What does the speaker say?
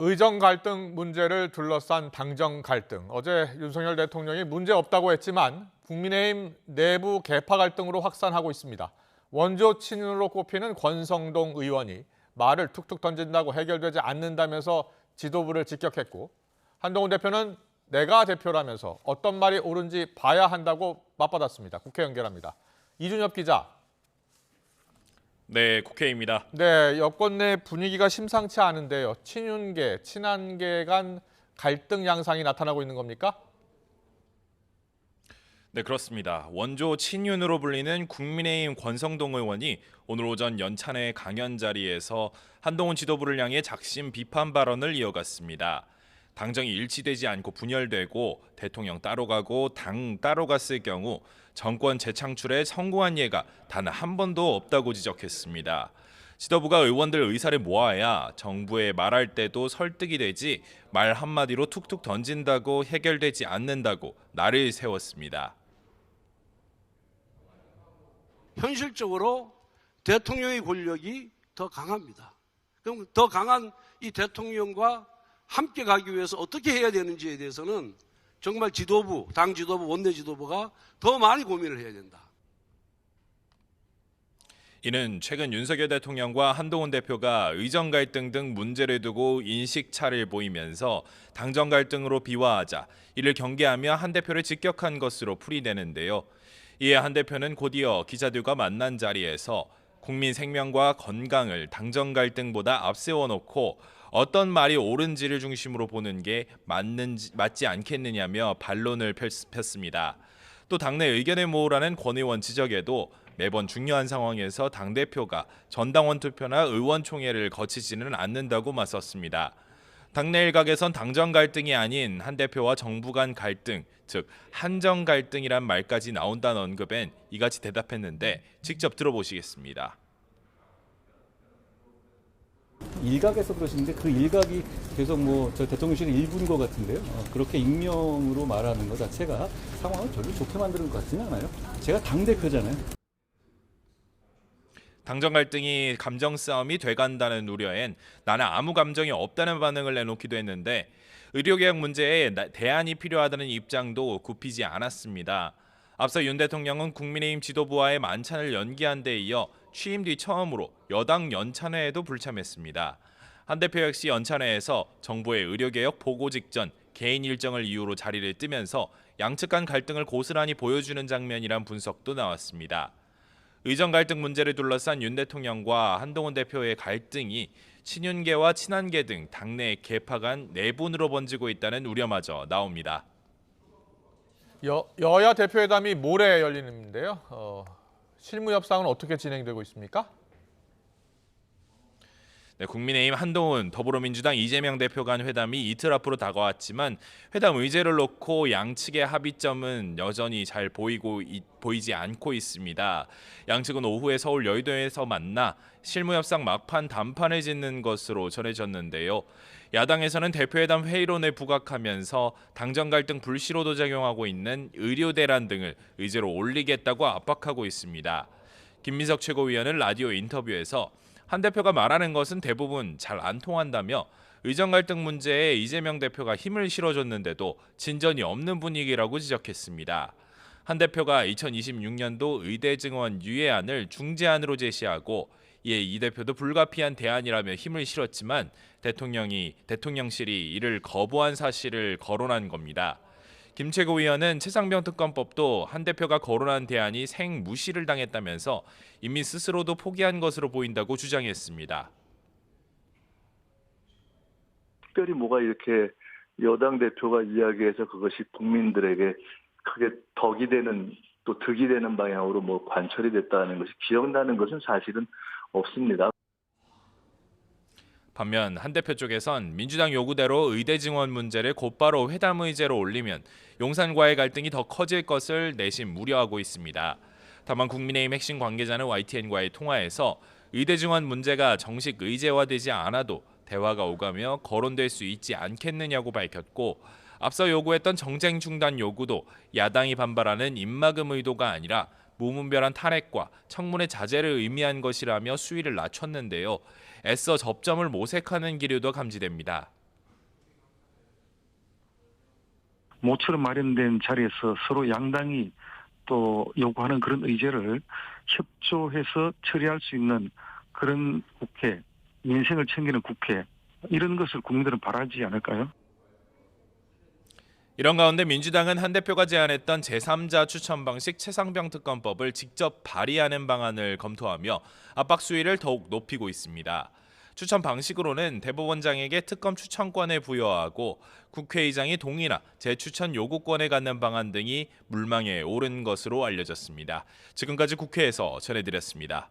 의정 갈등 문제를 둘러싼 당정 갈등. 어제 윤석열 대통령이 문제 없다고 했지만 국민의힘 내부 계파 갈등으로 확산하고 있습니다. 원조 친윤으로 꼽히는 권성동 의원이 말을 툭툭 던진다고 해결되지 않는다면서 지도부를 직격했고, 한동훈 대표는 내가 대표라면서 어떤 말이 옳은지 봐야 한다고 맞받았습니다. 국회 연결합니다. 이준엽 기자. 네, 국회입니다. 네, 여권 내 분위기가 심상치 않은데요. 친윤계, 친한계 간 갈등 양상이 나타나고 있는 겁니까? 네, 그렇습니다. 원조 친윤으로 불리는 국민의힘 권성동 의원이 오늘 오전 연찬회 강연 자리에서 한동훈 지도부를 향해 작심 비판 발언을 이어갔습니다. 당정이 일치되지 않고 분열되고 대통령 따로 가고 당 따로 갔을 경우 정권 재창출에 성공한 예가 단 한 번도 없다고 지적했습니다. 지도부가 의원들 의사를 모아야 정부에 말할 때도 설득이 되지 말 한마디로 툭툭 던진다고 해결되지 않는다고 날을 세웠습니다. 현실적으로 대통령의 권력이 더 강합니다. 그럼 더 강한 이 대통령과 함께 가기 위해서 어떻게 해야 되는지에 대해서는 정말 지도부, 당 지도부, 원내 지도부가 더 많이 고민을 해야 된다. 이는 최근 윤석열 대통령과 한동훈 대표가 의정 갈등 등 문제를 두고 인식차를 보이면서 당정 갈등으로 비화하자 이를 경계하며 한 대표를 직격한 것으로 풀이되는데요. 이에 한 대표는 곧이어 기자들과 만난 자리에서 국민 생명과 건강을 당정 갈등보다 앞세워 놓고 어떤 말이 옳은지를 중심으로 보는 게 맞지 않겠느냐며 반론을 폈습니다. 또 당내 의견을 모으라는 권 의원 지적에도 매번 중요한 상황에서 당대표가 전당원 투표나 의원총회를 거치지는 않는다고 맞섰습니다. 당내 일각에선 당정 갈등이 아닌 한 대표와 정부 간 갈등, 즉 한정 갈등이란 말까지 나온다는 언급엔 이같이 대답했는데 직접 들어보시겠습니다. 일각에서 그러시는데 그 일각이 계속 저 대통령실의 일부인 것 같은데요. 그렇게 익명으로 말하는 것 자체가 상황을 별로 좋게 만드는 것 같지는 않아요. 제가 당대표잖아요. 당정 갈등이 감정 싸움이 돼간다는 우려엔 나는 아무 감정이 없다는 반응을 내놓기도 했는데 의료개혁 문제에 대안이 필요하다는 입장도 굽히지 않았습니다. 앞서 윤 대통령은 국민의힘 지도부와의 만찬을 연기한 데 이어 취임 뒤 처음으로 여당 연찬회에도 불참했습니다. 한 대표 역시 연찬회에서 정부의 의료개혁 보고 직전 개인 일정을 이유로 자리를 뜨면서 양측 간 갈등을 고스란히 보여주는 장면이란 분석도 나왔습니다. 의정 갈등 문제를 둘러싼 윤 대통령과 한동훈 대표의 갈등이 친윤계와 친한계 등 당내 계파 간 내분으로 번지고 있다는 우려마저 나옵니다. 여야 대표회담이 모레 열리는데요. 실무 협상은 어떻게 진행되고 있습니까? 네, 국민의힘 한동훈, 더불어민주당 이재명 대표 간 회담이 이틀 앞으로 다가왔지만 회담 의제를 놓고 양측의 합의점은 여전히 잘 보이지 않고 있습니다. 양측은 오후에 서울 여의도에서 만나 실무 협상 막판 단판을 짓는 것으로 전해졌는데요. 야당에서는 대표회담 회의론을 부각하면서 당정 갈등 불씨로도 작용하고 있는 의료 대란 등을 의제로 올리겠다고 압박하고 있습니다. 김민석 최고위원은 라디오 인터뷰에서 한 대표가 말하는 것은 대부분 잘 안 통한다며 의정 갈등 문제에 이재명 대표가 힘을 실어줬는데도 진전이 없는 분위기라고 지적했습니다. 한 대표가 2026년도 의대 증원 유예안을 중재안으로 제시하고 이에 이 대표도 불가피한 대안이라며 힘을 실었지만 대통령실이 이를 거부한 사실을 거론한 겁니다. 김 최고위원은 최상병 특검법도 한 대표가 거론한 대안이 생무시를 당했다면서 이미 스스로도 포기한 것으로 보인다고 주장했습니다. 특별히 뭐가 이렇게 여당 대표가 이야기해서 그것이 국민들에게 크게 덕이 되는 또 득이 되는 방향으로 관철이 됐다는 것이 기억나는 것은 사실은 없습니다. 반면 한 대표 쪽에선 민주당 요구대로 의대 증원 문제를 곧바로 회담 의제로 올리면 용산과의 갈등이 더 커질 것을 내심 우려하고 있습니다. 다만 국민의힘 핵심 관계자는 YTN과의 통화에서 의대 증원 문제가 정식 의제화되지 않아도 대화가 오가며 거론될 수 있지 않겠느냐고 밝혔고 앞서 요구했던 정쟁 중단 요구도 야당이 반발하는 입막음 의도가 아니라 무분별한 탄핵과 청문회 자제를 의미한 것이라며 수위를 낮췄는데요. 애써 접점을 모색하는 기류도 감지됩니다. 모처럼 마련된 자리에서 서로 양당이 또 요구하는 그런 의제를 협조해서 처리할 수 있는 그런 국회, 민생을 챙기는 국회, 이런 것을 국민들은 바라지 않을까요? 이런 가운데 민주당은 한 대표가 제안했던 제3자 추천 방식 최상병 특검법을 직접 발의하는 방안을 검토하며 압박 수위를 더욱 높이고 있습니다. 추천 방식으로는 대법원장에게 특검 추천권을 부여하고 국회의장이 동의나 재추천 요구권을 갖는 방안 등이 물망에 오른 것으로 알려졌습니다. 지금까지 국회에서 전해드렸습니다.